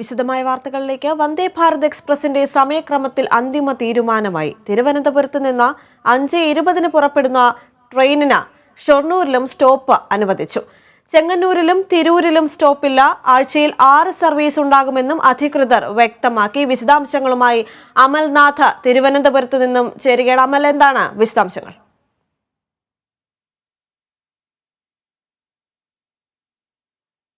വിശദമായ വാർത്തകളിലേക്ക്. വന്ദേ ഭാരത് എക്സ്പ്രസിന്റെ സമയക്രമത്തിൽ അന്തിമ തീരുമാനമായി. തിരുവനന്തപുരത്ത് നിന്ന് 5:20 പുറപ്പെടുന്ന ട്രെയിനിന് ഷൊർണൂരിലും സ്റ്റോപ്പ് അനുവദിച്ചു. ചെങ്ങന്നൂരിലും തിരൂരിലും സ്റ്റോപ്പില്ല. ആഴ്ചയിൽ 6 സർവീസ് ഉണ്ടാകുമെന്നും അധികൃതർ വ്യക്തമാക്കി. വിശദാംശങ്ങളുമായി അമൽനാഥ് തിരുവനന്തപുരത്ത് നിന്നും ചേരുകയാണ്. അമൽ, എന്താണ് വിശദാംശങ്ങൾ?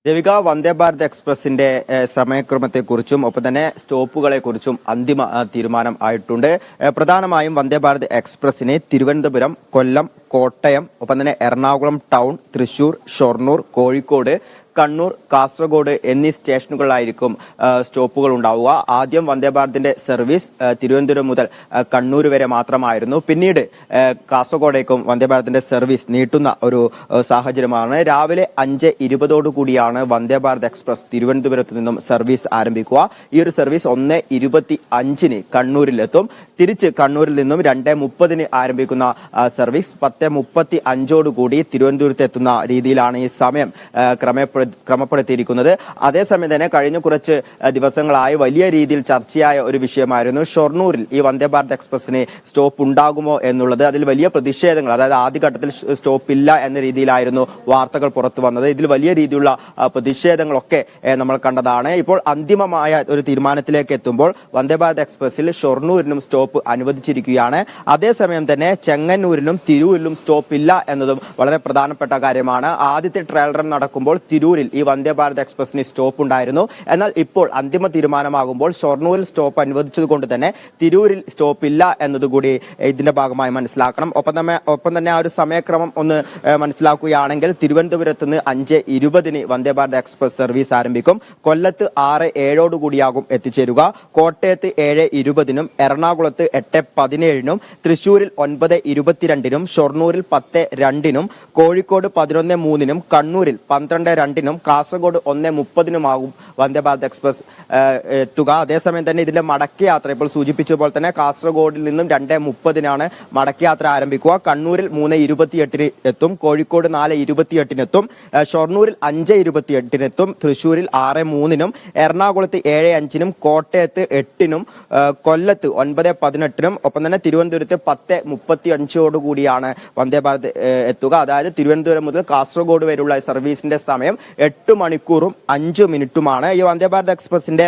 ദേവിക, വന്ദേ ഭാരത് എക്സ്പ്രസിന്റെ സമയക്രമത്തെക്കുറിച്ചും ഒപ്പം തന്നെ സ്റ്റോപ്പുകളെക്കുറിച്ചും അന്തിമ തീരുമാനം ആയിട്ടുണ്ട്. പ്രധാനമായും വന്ദേ ഭാരത് എക്സ്പ്രസിനെ തിരുവനന്തപുരം, കൊല്ലം, കോട്ടയം, ഒപ്പം തന്നെ എറണാകുളം ടൗൺ, തൃശൂർ, ഷൊർണൂർ, കോഴിക്കോട്, കണ്ണൂർ, കാസർഗോഡ് എന്നീ സ്റ്റേഷനുകളിലായിരിക്കും സ്റ്റോപ്പുകൾ ഉണ്ടാവുക. ആദ്യം വന്ദേ ഭാരതിന്റെ സർവീസ് തിരുവനന്തപുരം മുതൽ കണ്ണൂർ വരെ മാത്രമായിരുന്നു. പിന്നീട് കാസർഗോഡേക്കും വന്ദേ ഭാരതിന്റെ സർവീസ് നീട്ടുന്ന ഒരു സാഹചര്യമാണ്. രാവിലെ 5:20 കൂടിയാണ് വന്ദേ ഭാരത് എക്സ്പ്രസ് തിരുവനന്തപുരത്ത് നിന്നും സർവീസ് ആരംഭിക്കുക. ഈ ഒരു സർവീസ് 1:25 കണ്ണൂരിലെത്തും. തിരിച്ച് കണ്ണൂരിൽ നിന്നും 2:30 ആരംഭിക്കുന്ന സർവീസ് 10:35 കൂടി തിരുവനന്തപുരത്ത് എത്തുന്ന രീതിയിലാണ് ഈ സമയം ക്രമപ്പെടുത്തിയിരിക്കുന്നത്. അതേസമയം തന്നെ കഴിഞ്ഞ കുറച്ച് ദിവസങ്ങളായി വലിയ രീതിയിൽ ചർച്ചയായ ഒരു വിഷയമായിരുന്നു ഷൊർണൂരിൽ ഈ വന്ദേ ഭാരത് എക്സ്പ്രസിന് സ്റ്റോപ്പ് ഉണ്ടാകുമോ എന്നുള്ളത്. അതിൽ വലിയ പ്രതിഷേധങ്ങൾ, അതായത് ആദ്യഘട്ടത്തിൽ സ്റ്റോപ്പ് ഇല്ല എന്ന രീതിയിലായിരുന്നു വാർത്തകൾ പുറത്തു വന്നത്. ഇതിൽ വലിയ രീതിയിലുള്ള പ്രതിഷേധങ്ങളൊക്കെ നമ്മൾ കണ്ടതാണ്. ഇപ്പോൾ അന്തിമമായ ഒരു തീരുമാനത്തിലേക്ക് എത്തുമ്പോൾ വന്ദേ ഭാരത് എക്സ്പ്രസിൽ ഷൊർണൂരിനും സ്റ്റോപ്പ് അനുവദിച്ചിരിക്കുകയാണ്. അതേസമയം തന്നെ ചെങ്ങന്നൂരിലും തിരൂരിലും സ്റ്റോപ്പ് ഇല്ല എന്നതും വളരെ പ്രധാനപ്പെട്ട കാര്യമാണ്. ആദ്യത്തെ ട്രയൽ റൺ നടക്കുമ്പോൾ തിരൂരിൽ ഈ വന്ദേ ഭാരത് എക്സ്പ്രസിന് സ്റ്റോപ്പ് ഉണ്ടായിരുന്നു. എന്നാൽ ഇപ്പോൾ അന്തിമ തീരുമാനമാകുമ്പോൾ ഷൊർണൂരിൽ സ്റ്റോപ്പ് അനുവദിച്ചത് കൊണ്ട് തന്നെ തിരൂരിൽ സ്റ്റോപ്പ് ഇല്ല എന്നതുകൂടി ഇതിന്റെ ഭാഗമായി മനസ്സിലാക്കണം. ഒപ്പം തന്നെ ആ ഒരു സമയക്രമം ഒന്ന് മനസ്സിലാക്കുകയാണെങ്കിൽ തിരുവനന്തപുരത്ത് നിന്ന് 5:20 വന്ദേ ഭാരത് എക്സ്പ്രസ് സർവീസ് ആരംഭിക്കും. കൊല്ലത്ത് 6:07 കൂടിയാകും എത്തിച്ചേരുക. കോട്ടയത്ത് 7:20 എറണാകുളത്ത് 8:17 തൃശൂരിൽ 9:22 ഷൊർണൂരിൽ 10:02 കോഴിക്കോട് 11:03 കണ്ണൂരിൽ 12:02 കാസർഗോഡ് 1:30 വന്ദേ ഭാരത് എക്സ്പ്രസ് എത്തുക. അതേസമയം തന്നെ ഇതിന്റെ മടക്കയാത്ര ഇപ്പോൾ സൂചിപ്പിച്ചതുപോലെ തന്നെ കാസർഗോഡിൽ നിന്നും 2:30 മടക്കയാത്ര ആരംഭിക്കുക. കണ്ണൂരിൽ 3:28 എത്തും, കോഴിക്കോട് 4:28 എത്തും, ഷൊർണൂരിൽ 5:28 എത്തും, തൃശൂരിൽ 6:03 എറണാകുളത്ത് 7:05 കോട്ടയത്ത് 8 കൊല്ലത്ത് 9:18 ഒപ്പം തന്നെ തിരുവനന്തപുരത്ത് 10:35 കൂടിയാണ് വന്ദേ ഭാരത് എത്തുക. അതായത് തിരുവനന്തപുരം മുതൽ കാസർഗോഡ് വരെയുള്ള സർവീസിന്റെ സമയം 8 മണിക്കൂറും 5 മിനിറ്റുമാണ്. ഈ വന്ദേ ഭാരത് എക്സ്പ്രസിന്റെ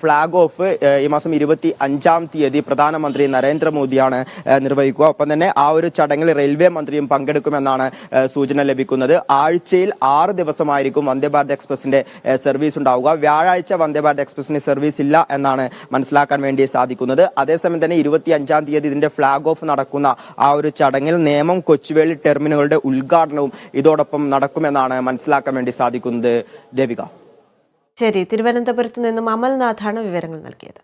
ഫ്ളാഗ് ഓഫ് ഈ മാസം 25-ാം തീയതി പ്രധാനമന്ത്രി നരേന്ദ്രമോദിയാണ് നിർവഹിക്കുക. ഒപ്പം തന്നെ ആ ഒരു ചടങ്ങിൽ റെയിൽവേ മന്ത്രിയും പങ്കെടുക്കുമെന്നാണ് സൂചന ലഭിക്കുന്നത്. ആഴ്ചയിൽ 6 ദിവസമായിരിക്കും വന്ദേ ഭാരത് എക്സ്പ്രസിന്റെ സർവീസ് ഉണ്ടാവുക. വ്യാഴാഴ്ച വന്ദേ ഭാരത് എക്സ്പ്രസിന് സർവീസ് ഇല്ല എന്നാണ് മനസ്സിലാക്കാൻ വേണ്ടി സാധിക്കുന്നത്. അതേസമയം തന്നെ 25-ാം തീയതി ഇതിന്റെ ഫ്ളാഗ് ഓഫ് നടക്കുന്ന ആ ഒരു ചടങ്ങിൽ നേമം, കൊച്ചുവേളി ടെർമിനലുകളുടെ ഉദ്ഘാടനവും ഇതോടൊപ്പം നടക്കുമെന്നാണ് മനസ്സിലാക്കാൻ വേണ്ടി സാധിക്കുന്നത്. ദേവിക, ശരി. തിരുവനന്തപുരത്ത് നിന്നും അമൽനാഥാണ് വിവരങ്ങൾ നൽകിയത്.